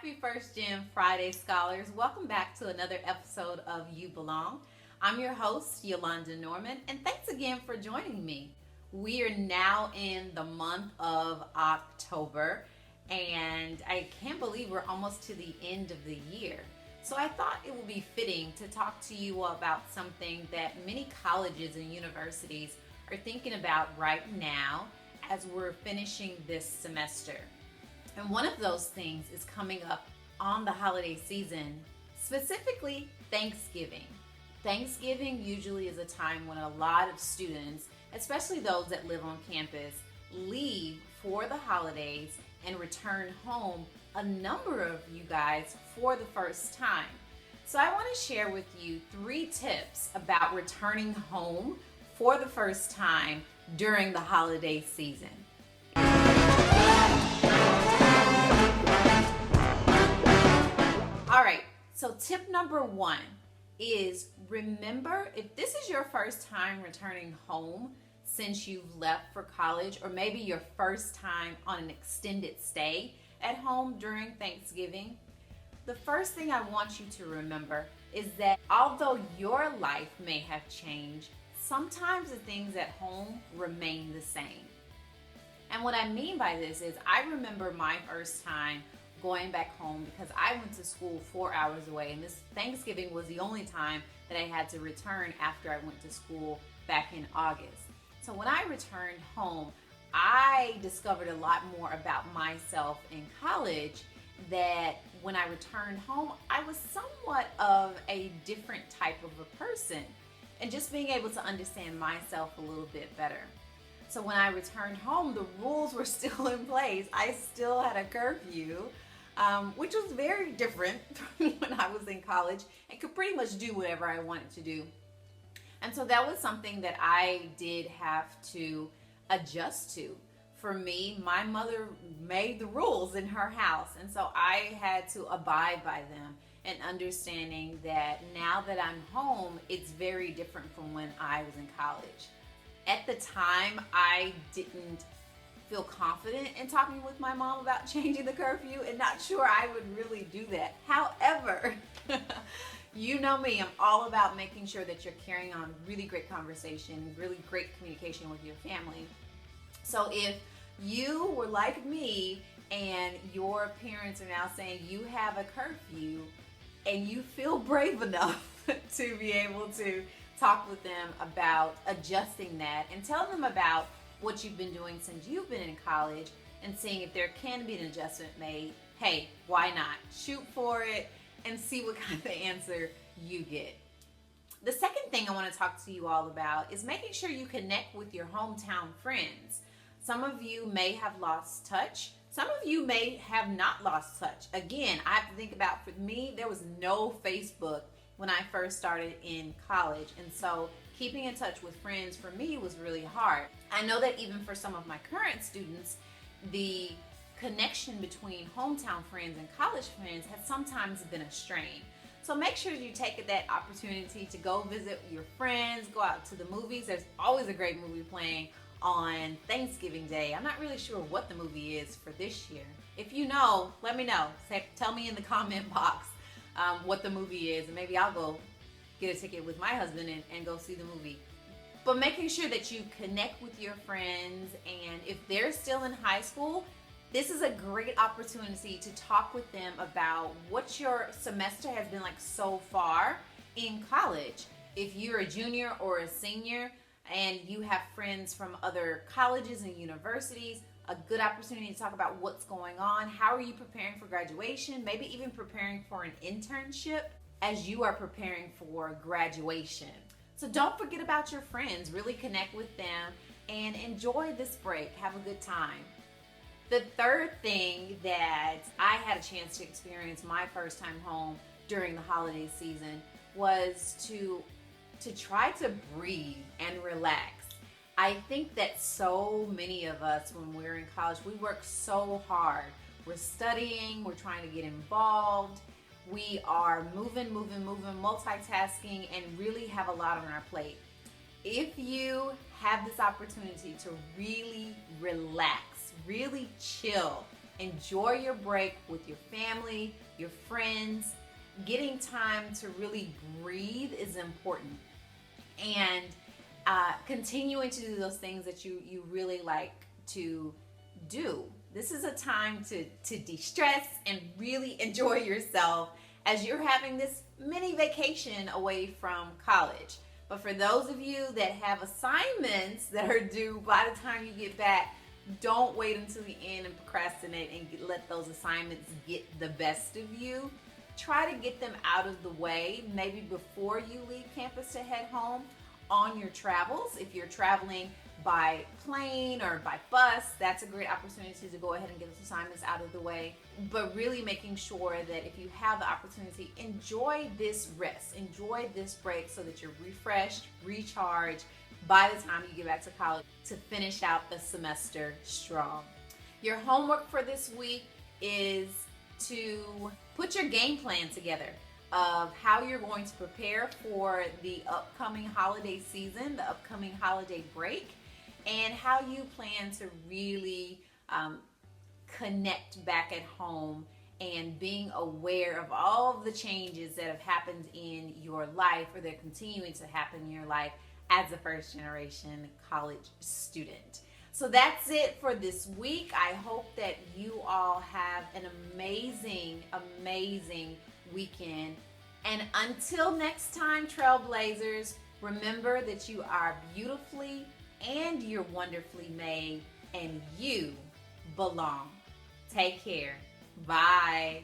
Happy First Gen Friday, scholars. Welcome back to another episode of You Belong. I'm your host, Yolanda Norman, and thanks again for joining me. We are now in the month of October, and I can't believe we're almost to the end of the year. So I thought it would be fitting to talk to you about something that many colleges and universities are thinking about right now as we're finishing this semester. And one of those things is coming up on the holiday season, specifically Thanksgiving. Thanksgiving usually is a time when a lot of students, especially those that live on campus, leave for the holidays and return home, a number of you guys, for the first time. So I want to share with you 3 tips about returning home for the first time during the holiday season. All right, so tip number 1 is remember, if this is your first time returning home since you've left for college, or maybe your first time on an extended stay at home during Thanksgiving, the first thing I want you to remember is that although your life may have changed, sometimes the things at home remain the same. And what I mean by this is I remember my first time going back home because I went to school 4 hours away, and this Thanksgiving was the only time that I had to return after I went to school back in August. So when I returned home, I discovered a lot more about myself in college, that when I returned home, I was somewhat of a different type of a person, and just being able to understand myself a little bit better. So when I returned home, the rules were still in place. I still had a curfew, which was very different from when I was in college, and could pretty much do whatever I wanted to do. And so that was something that I did have to adjust to. For me, my mother made the rules in her house, and so I had to abide by them, and understanding that now that I'm home, it's very different from when I was in college. At the time, I didn't feel confident in talking with my mom about changing the curfew, and not sure I would really do that. However, you know me, I'm all about making sure that you're carrying on really great conversation, really great communication with your family. So if you were like me and your parents are now saying you have a curfew, and you feel brave enough to be able to talk with them about adjusting that and tell them about what you've been doing since you've been in college, and seeing if there can be an adjustment made, hey, why not? Shoot for it and see what kind of answer you get. The second thing I want to talk to you all about is making sure you connect with your hometown friends. Some of you may have lost touch. Some of you may have not lost touch. Again, I have to think about, for me, there was no Facebook when I first started in college. And so keeping in touch with friends for me was really hard. I know that even for some of my current students, the connection between hometown friends and college friends has sometimes been a strain. So make sure you take that opportunity to go visit your friends, go out to the movies. There's always a great movie playing on Thanksgiving Day. I'm not really sure what the movie is for this year. If you know, let me know. Tell me in the comment box what the movie is, and maybe I'll go get a ticket with my husband and go see the movie. But making sure that you connect with your friends, and if they're still in high school, this is a great opportunity to talk with them about what your semester has been like so far in college. If you're a junior or a senior and you have friends from other colleges and universities, a good opportunity to talk about what's going on. How are you preparing for graduation? Maybe even preparing for an internship as you are preparing for graduation. So don't forget about your friends. Really connect with them and enjoy this break. Have a good time. The third thing that I had a chance to experience my first time home during the holiday season was to try to breathe and relax. I think that so many of us, when we're in college, we work so hard. We're studying, we're trying to get involved, we are moving, multitasking, and really have a lot on our plate. If you have this opportunity to really relax, really chill, Enjoy your break with your family, your friends. Getting time to really breathe is important. And continuing to do those things that you really like to do. This is a time to de-stress and really enjoy yourself as you're having this mini vacation away from college. But for those of you that have assignments that are due by the time you get back, don't wait until the end and procrastinate and let those assignments get the best of you. Try to get them out of the way, maybe before you leave campus to head home on your travels. If you're traveling by plane or by bus, that's a great opportunity to go ahead and get those assignments out of the way. But really making sure that if you have the opportunity, enjoy this rest, enjoy this break so that you're refreshed, recharged by the time you get back to college to finish out the semester strong. Your homework for this week is to put your game plan together of how you're going to prepare for the upcoming holiday season, the upcoming holiday break, and how you plan to really connect back at home and being aware of all of the changes that have happened in your life or that are continuing to happen in your life as a first generation college student. So that's it for this week. I hope that you all have an amazing, amazing weekend. And until next time, Trailblazers, remember that you are beautifully and you're wonderfully made and you belong. Take care. Bye.